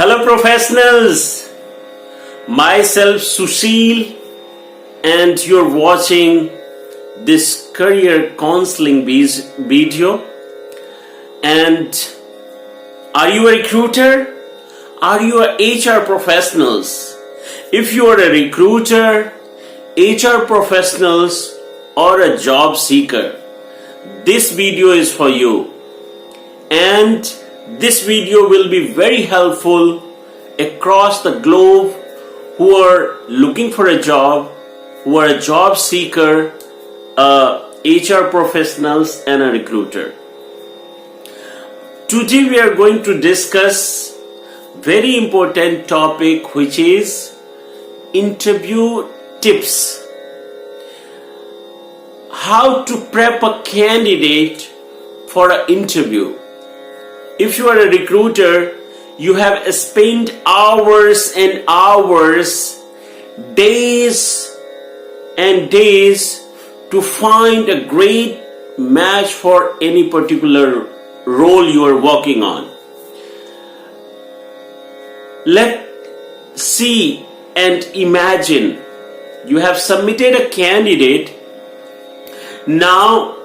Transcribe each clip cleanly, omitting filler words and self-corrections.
Hello professionals, myself Sushil and you're watching this career counseling video. And are you a recruiter? Are you a HR professionals? If you are a recruiter, HR professionals or a job seeker, this video is for you. And this video will be very helpful across the globe who are looking for a job, who are a job seeker, HR professionals and a recruiter. Today we are going to discuss very important topic, which is interview tips. How to prep a candidate for an interview. If you are a recruiter, you have spent hours and hours, days and days to find a great match for any particular role you are working on. Let's see and imagine you have submitted a candidate. Now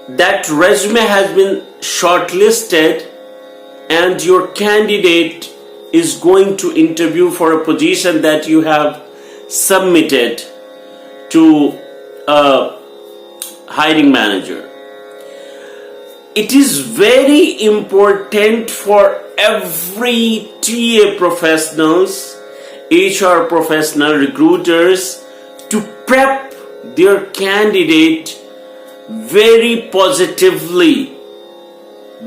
that resume has been shortlisted and your candidate is going to interview for a position that you have submitted to a hiring manager. It is very important for every TA professionals, HR professional, recruiters to prep their candidate very positively,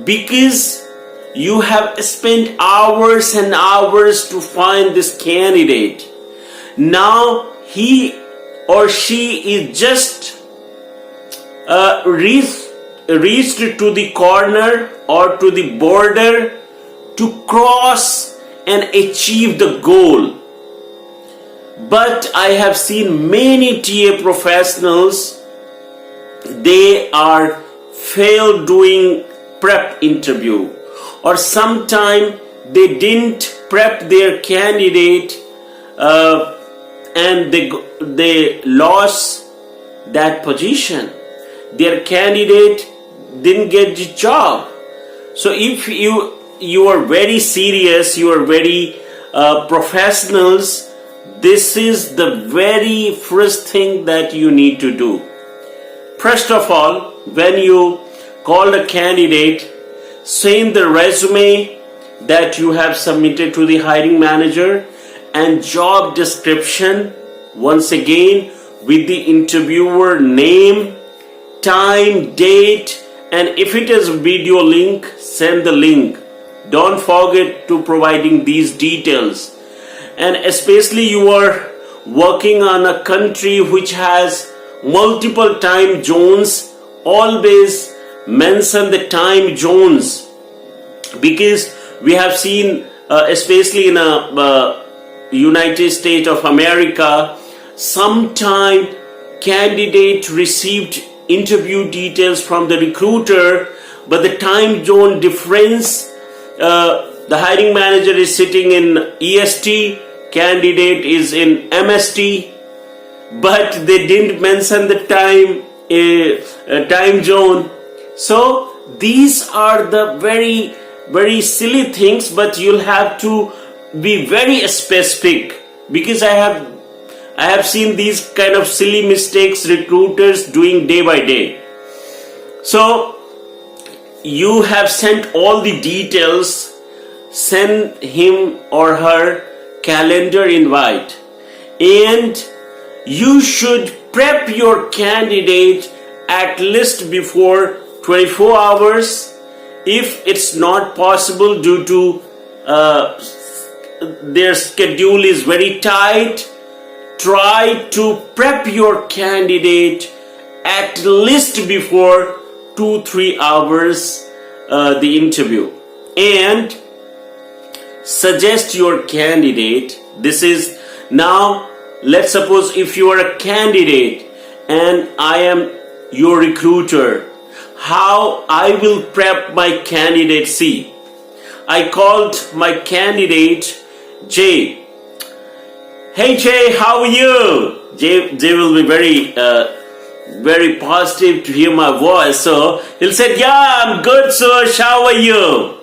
because you have spent hours and hours to find this candidate. Now he or she is just reached to the corner or to the border to cross and achieve the goal. But I have seen many TA professionals, they are failed doing prep interview, or sometime they didn't prep their candidate and they lost that position. Their candidate didn't get the job. So if you are very serious, you are very professionals, this is the very first thing that you need to do. First of all, when you call a candidate, send the resume that you have submitted to the hiring manager and job description, once again with the interviewer name, time, date, and if it is a video link, send the link. Don't forget to providing these details. And especially you are working on a country which has multiple time zones, always mention the time zones, because we have seen especially in United States of America, sometime candidate received interview details from the recruiter, but the time zone difference, the hiring manager is sitting in EST, candidate is in MST, but they didn't mention the time zone. So these are the very, very silly things, but you'll have to be very specific, because I have seen these kind of silly mistakes recruiters doing day by day. So you have sent all the details, send him or her calendar invite, and you should prep your candidate at least before 24 hours. If it's not possible due to their schedule is very tight, try to prep your candidate at least before 2-3 hours the interview, and suggest your candidate. This is now, let's suppose if you are a candidate and I am your recruiter, how I will prep my candidate. See, I called my candidate, Jay. Hey Jay, how are you? Jay will be very positive to hear my voice. So he'll say, yeah, I'm good, Sush. How are you?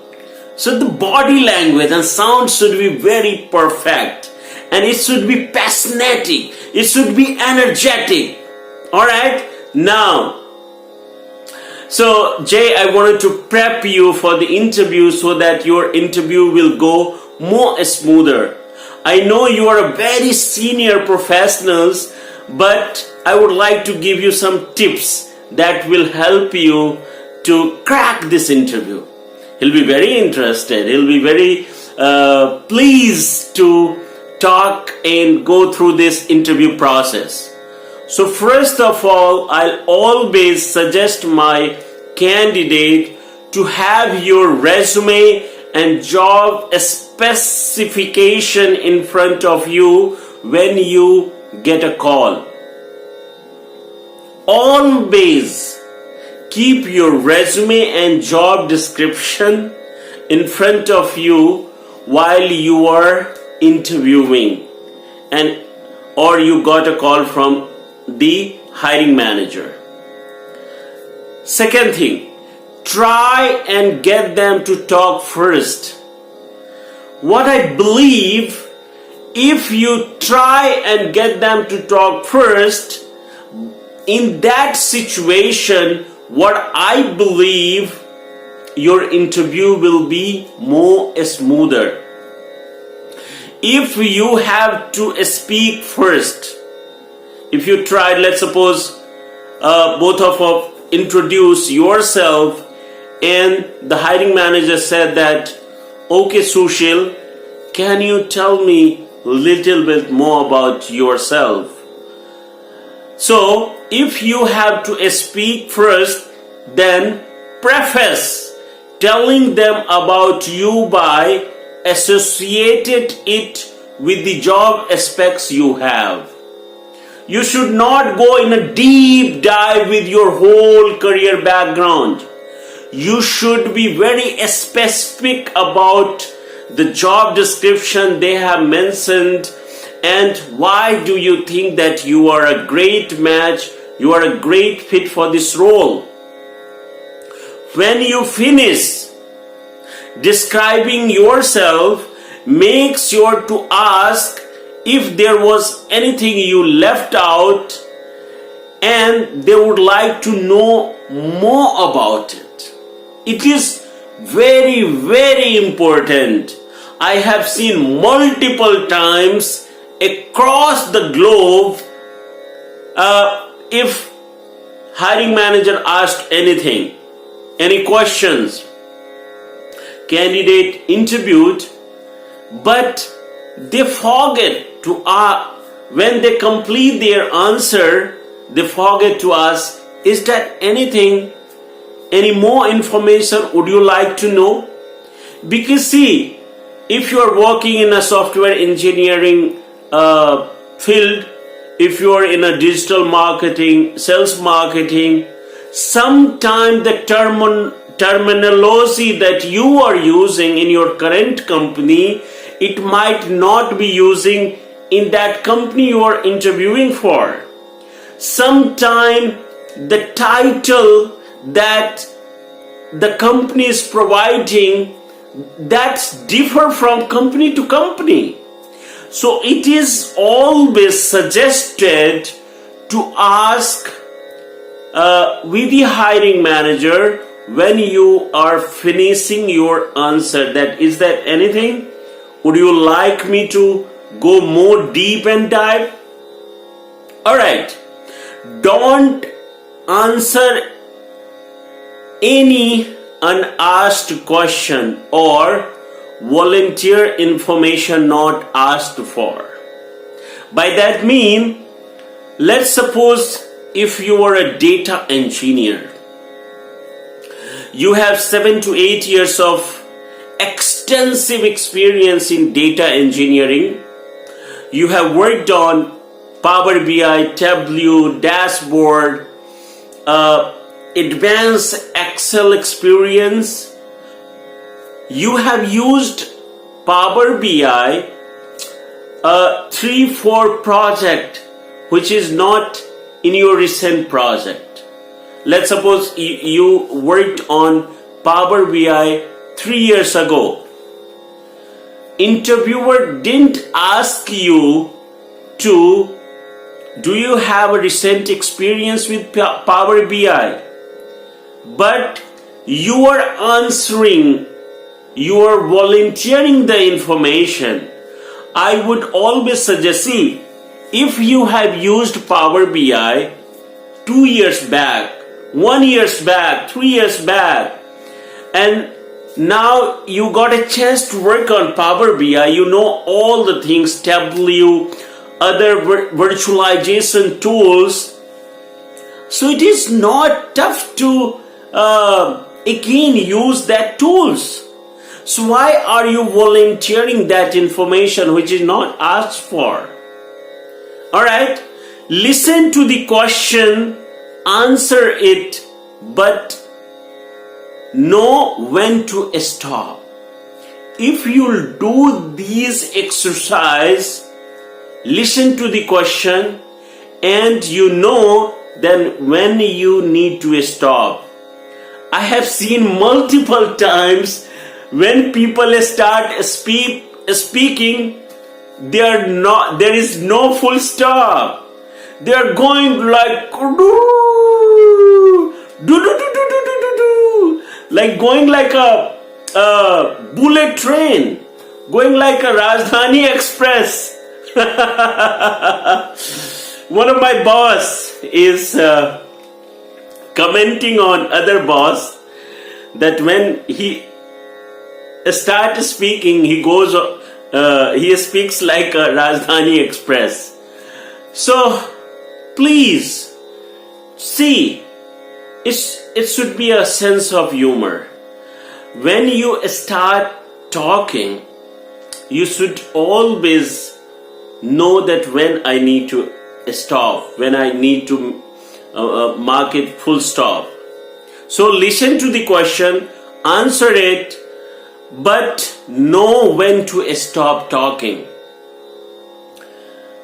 So the body language and sound should be very perfect. And it should be passionate. It should be energetic. Alright? Now, so Jay, I wanted to prep you for the interview so that your interview will go more smoother. I know you are a very senior professionals, but I would like to give you some tips that will help you to crack this interview. He'll be very interested. He'll be very pleased to talk and go through this interview process. So first of all, I'll always suggest my candidate to have your resume and job specification in front of you when you get a call. Always keep your resume and job description in front of you while you are interviewing or you got a call from the hiring manager. Second thing, try and get them to talk first. What I believe, if you try and get them to talk first, in that situation, what I believe, your interview will be more smoother. If you have to speak first, if you tried, let's suppose both of us introduce yourself and the hiring manager said that, okay Sushil, can you tell me a little bit more about yourself? So if you have to speak first, then preface telling them about you by associated it with the job aspects you have. You should not go in a deep dive with your whole career background. You should be very specific about the job description they have mentioned and why do you think that you are a great match, you are a great fit for this role. When you finish describing yourself, make sure to ask if there was anything you left out and they would like to know more about it. It is very, very important. I have seen multiple times across the globe, if hiring manager asked anything, any questions, candidate interviewed, but they forget to when they complete their answer, they forget to ask, is that anything, any more information would you like to know? Because see, if you are working in a software engineering field, if you are in a digital marketing, sales marketing, sometimes the terminology that you are using in your current company, it might not be using in that company you are interviewing for. Sometimes the title that the company is providing, that's differ from company to company. So it is always suggested to ask with the hiring manager when you are finishing your answer that, is that anything? Would you like me to go more deep and dive? Alright, don't answer any unasked question or volunteer information not asked for. By that mean, let's suppose if you are a data engineer, you have 7 to 8 years of extensive experience in data engineering. You have worked on Power BI, Tableau, dashboard, advanced Excel experience. you have used Power BI 3-4 project which is not in your recent project. Let's suppose you worked on Power BI 3 years ago. Interviewer didn't ask you to, do you have a recent experience with Power BI? But you are answering, you are volunteering the information. I would always suggest, see, if you have used Power BI 2 years back, 1 year back, 3 years back, and now you got a chance to work on Power BI, you know all the things, Tableau, other virtualization tools. So it is not tough to again use that tools. So why are you volunteering that information which is not asked for? Alright, listen to the question, answer it, but know when to stop. If you'll do these exercise, listen to the question, and you know then when you need to stop. I have seen multiple times when people start speaking, there is no full stop. They are going like going like a bullet train, going like a Rajdhani Express. One of my boss is commenting on other boss that when he starts speaking, he speaks like a Rajdhani Express. So please see, it should be a sense of humor. When you start talking, you should always know that when I need to stop, when I need to mark it full stop. So listen to the question, answer it, but know when to stop talking.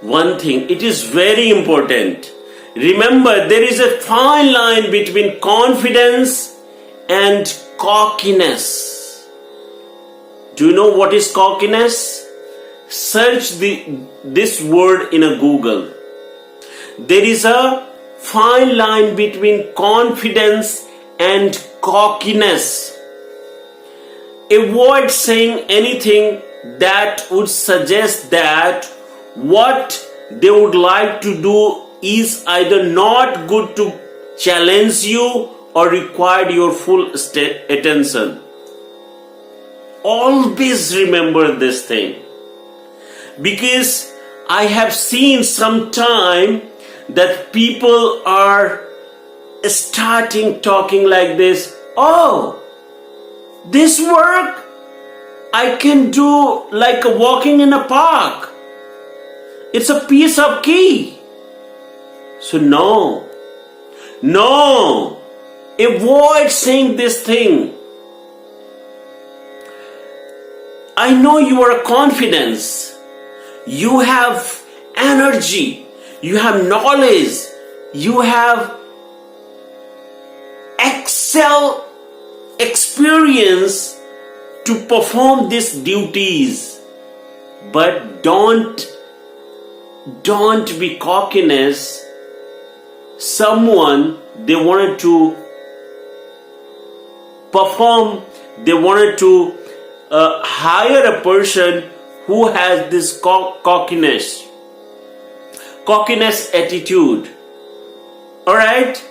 One thing, it is very important. Remember, there is a fine line between confidence and cockiness. Do you know what is cockiness? Search this word in a Google. There is a fine line between confidence and cockiness. Avoid saying anything that would suggest that what they would like to do is either not good to challenge you or require your full attention. Always remember this thing, because I have seen sometime that people are starting talking like this. Oh, this work I can do like walking in a park. It's a piece of key. So no, avoid saying this thing. I know you are confident, you have energy, you have knowledge, you have excel experience to perform these duties, but don't be cockiness. Someone, they wanted to perform, they wanted to hire a person who has this cockiness attitude. Alright,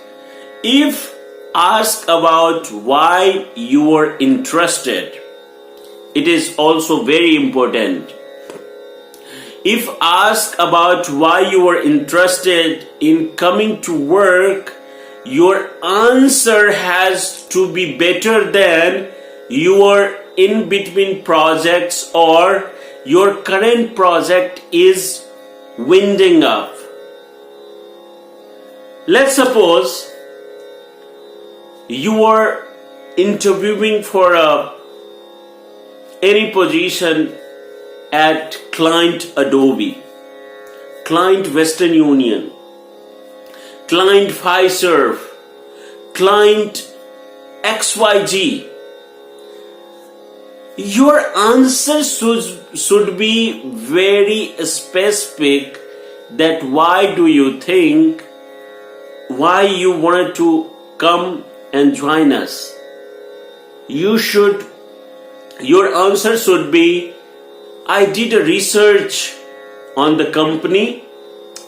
if asked about why you are interested, it is also very important. If asked about why you are interested in coming to work, your answer has to be better than you are in between projects or your current project is winding up. Let's suppose you are interviewing for a any position at client Adobe, client Western Union, client Fiserv, client XYG, your answer should be very specific, that why do you think, why you wanted to come and join us. Your answer should be, I did a research on the company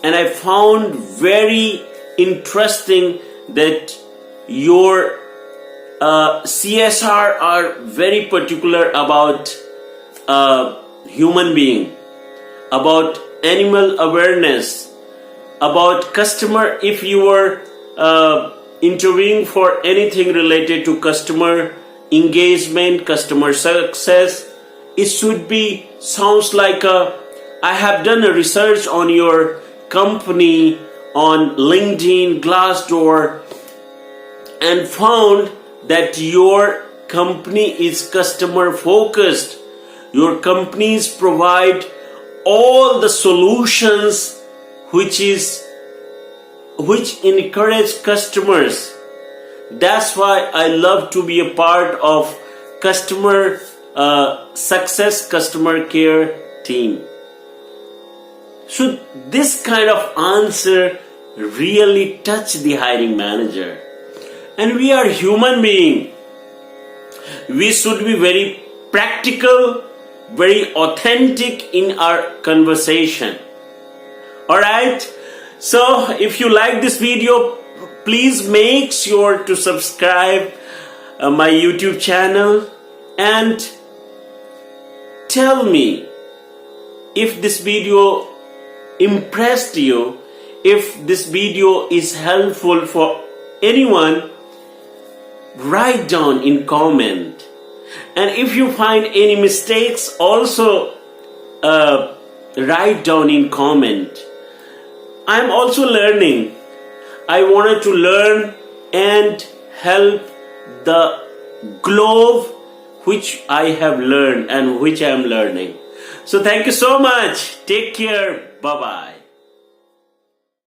and I found very interesting that your CSR are very particular about human being, about animal awareness, about customer. If you were interviewing for anything related to customer engagement, customer success, it should be sounds like I have done a research on your company on LinkedIn, Glassdoor, and found that your company is customer focused. Your companies provide all the solutions which encourage customers. That's why I love to be a part of customer success, customer care team. So this kind of answer really touch the hiring manager. And we are human beings. We should be very practical, very authentic in our conversation. Alright? So if you like this video, please make sure to subscribe my YouTube channel and tell me if this video impressed you, if this video is helpful for anyone. Write down in comment, and if you find any mistakes, also write down in comment. I'm also learning. I wanted to learn and help the globe which I have learned and which I am learning. So thank you so much. Take care. Bye bye.